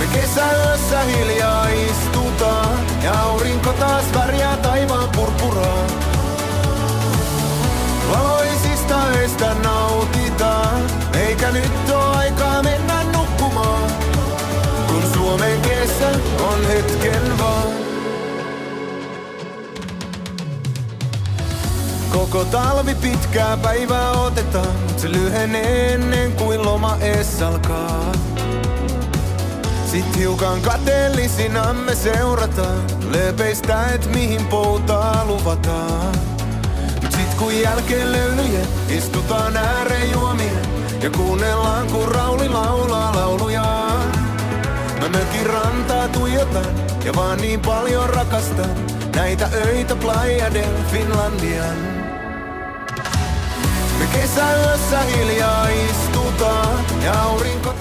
Me kesäyössä hiljaa istutaan ja aurinko taas värjää taivaan purpuraa. Valoisista öistä nautitaan, eikä nyt oo aikaa mennä nukkumaan, kun Suomen kesä on hetken vaan. Koko talvi pitkää päivää otetaan, mut se lyhenee ennen kuin loma ees alkaa. Sit hiukan kateellisina me seurataan lööpeistä, et mihin poutaa luvataan. Mut sit kun jälkeen löylyjen istutaan ääreen juomien ja kuunnellaan kun Rauli laulaa laulujaan. Mä mökin rantaa tuijotan ja vaan niin paljon rakastan näitä öitä Playa del Finlandian. Me kesäyössä hiljaa istutaan ja aurinko